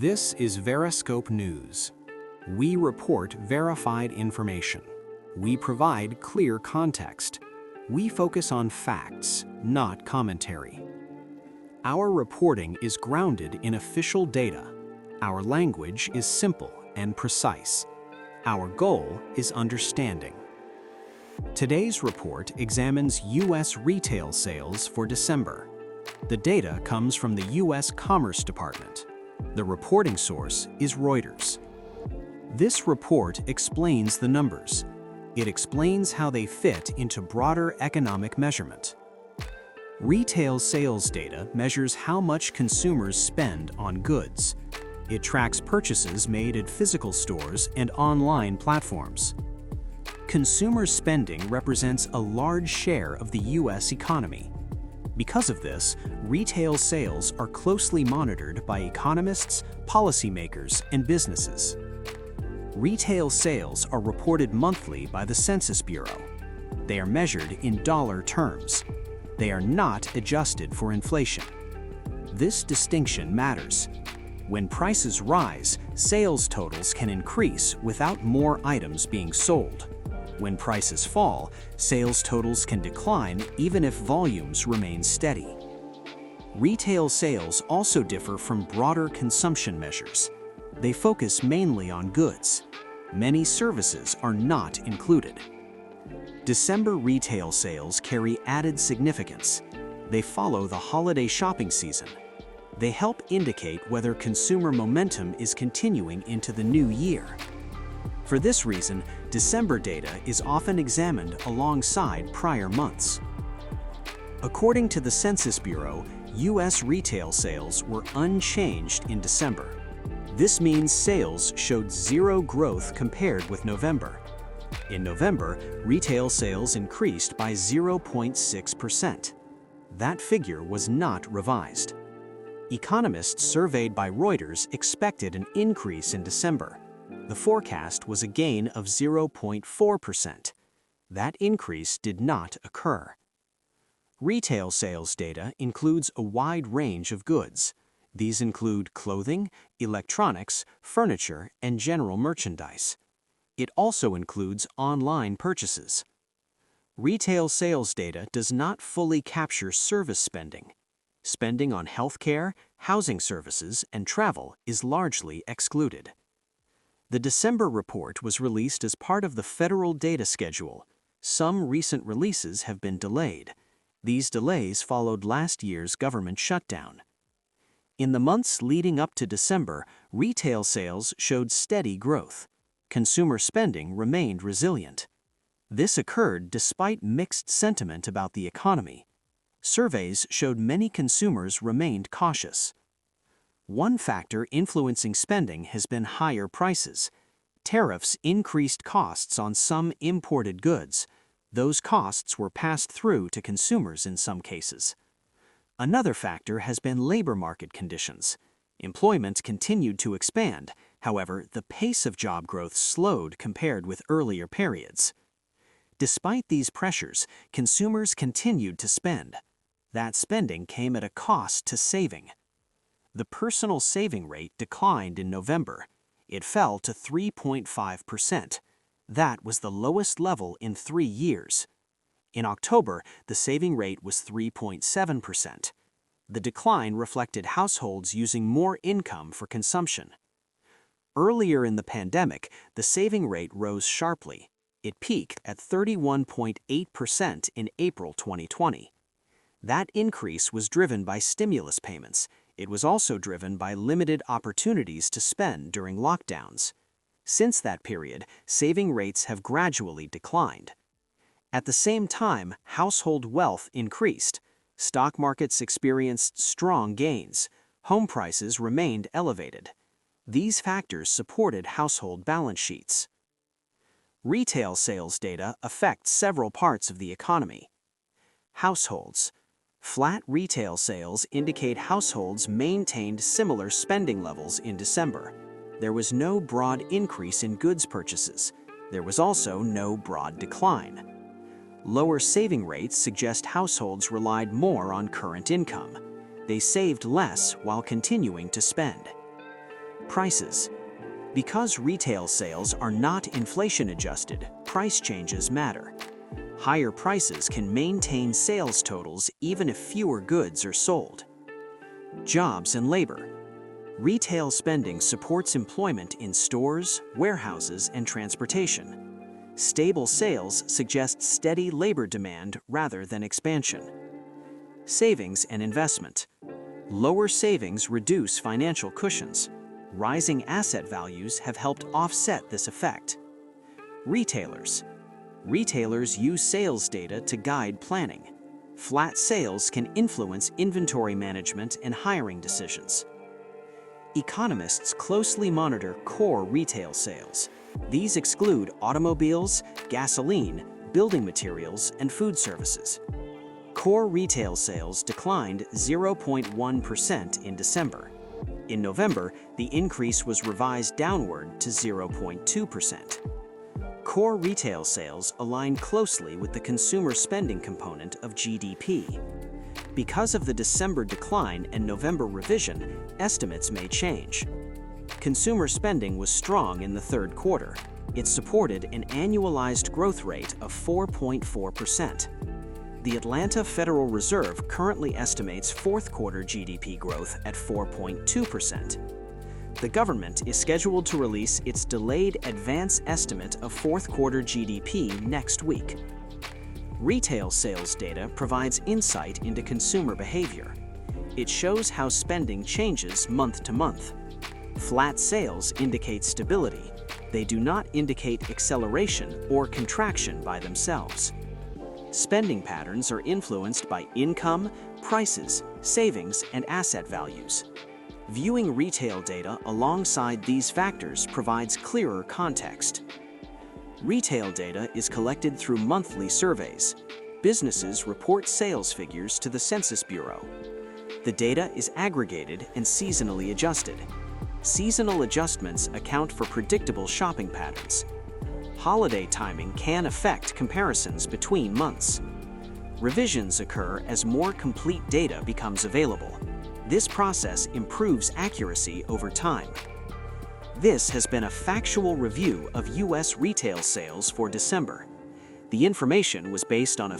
This is VeriScope News. We report verified information. We provide clear context. We focus on facts, not commentary. Our reporting is grounded in official data. Our language is simple and precise. Our goal is understanding. Today's report examines U.S. retail sales for December. The data comes from the U.S. Commerce Department. The reporting source is Reuters. This report explains the numbers. It explains how they fit into broader economic measurement. Retail sales data measures how much consumers spend on goods. It tracks purchases made at physical stores and online platforms. Consumer spending represents a large share of the U.S. economy. Because of this, retail sales are closely monitored by economists, policymakers, and businesses. Retail sales are reported monthly by the Census Bureau. They are measured in dollar terms. They are not adjusted for inflation. This distinction matters. When prices rise, sales totals can increase without more items being sold. When prices fall, sales totals can decline even if volumes remain steady. Retail sales also differ from broader consumption measures. They focus mainly on goods. Many services are not included. December retail sales carry added significance. They follow the holiday shopping season. They help indicate whether consumer momentum is continuing into the new year. For this reason, December data is often examined alongside prior months. According to the Census Bureau, U.S. retail sales were unchanged in December. This means sales showed zero growth compared with November. In November, retail sales increased by 0.6%. That figure was not revised. Economists surveyed by Reuters expected an increase in December. The forecast was a gain of 0.4%. That increase did not occur. Retail sales data includes a wide range of goods. These include clothing, electronics, furniture, and general merchandise. It also includes online purchases. Retail sales data does not fully capture service spending. Spending on healthcare, housing services, and travel is largely excluded. The December report was released as part of the federal data schedule. Some recent releases have been delayed. These delays followed last year's government shutdown. In the months leading up to December, retail sales showed steady growth. Consumer spending remained resilient. This occurred despite mixed sentiment about the economy. Surveys showed many consumers remained cautious. One factor influencing spending has been higher prices. Tariffs increased costs on some imported goods. Those costs were passed through to consumers in some cases. Another factor has been labor market conditions. Employment continued to expand. However, the pace of job growth slowed compared with earlier periods. Despite these pressures, consumers continued to spend. That spending came at a cost to saving. The personal saving rate declined in November. It fell to 3.5%. That was the lowest level in 3 years. In October, the saving rate was 3.7%. The decline reflected households using more income for consumption. Earlier in the pandemic, the saving rate rose sharply. It peaked at 31.8% in April 2020. That increase was driven by stimulus payments. It was also driven by limited opportunities to spend during lockdowns. Since that period, saving rates have gradually declined. At the same time, household wealth increased. Stock markets experienced strong gains. Home prices remained elevated. These factors supported household balance sheets. Retail sales data affect several parts of the economy. Households. Flat retail sales indicate households maintained similar spending levels in December. There was no broad increase in goods purchases. There was also no broad decline. Lower saving rates suggest households relied more on current income. They saved less while continuing to spend. Prices. Because retail sales are not inflation-adjusted, price changes matter. Higher prices can maintain sales totals even if fewer goods are sold. Jobs and labor. Retail spending supports employment in stores, warehouses, and transportation. Stable sales suggest steady labor demand rather than expansion. Savings and investment. Lower savings reduce financial cushions. Rising asset values have helped offset this effect. Retailers. Retailers use sales data to guide planning. Flat sales can influence inventory management and hiring decisions. Economists closely monitor core retail sales. These exclude automobiles, gasoline, building materials, and food services. Core retail sales declined 0.1% in December. In November, the increase was revised downward to 0.2%. Core retail sales align closely with the consumer spending component of GDP. Because of the December decline and November revision, estimates may change. Consumer spending was strong in the third quarter. It supported an annualized growth rate of 4.4%. The Atlanta Federal Reserve currently estimates fourth quarter GDP growth at 4.2%. The government is scheduled to release its delayed advance estimate of fourth quarter GDP next week. Retail sales data provides insight into consumer behavior. It shows how spending changes month to month. Flat sales indicate stability. They do not indicate acceleration or contraction by themselves. Spending patterns are influenced by income, prices, savings, and asset values. Viewing retail data alongside these factors provides clearer context. Retail data is collected through monthly surveys. Businesses report sales figures to the Census Bureau. The data is aggregated and seasonally adjusted. Seasonal adjustments account for predictable shopping patterns. Holiday timing can affect comparisons between months. Revisions occur as more complete data becomes available. This process improves accuracy over time. This has been a factual review of U.S. retail sales for December. The information was based on a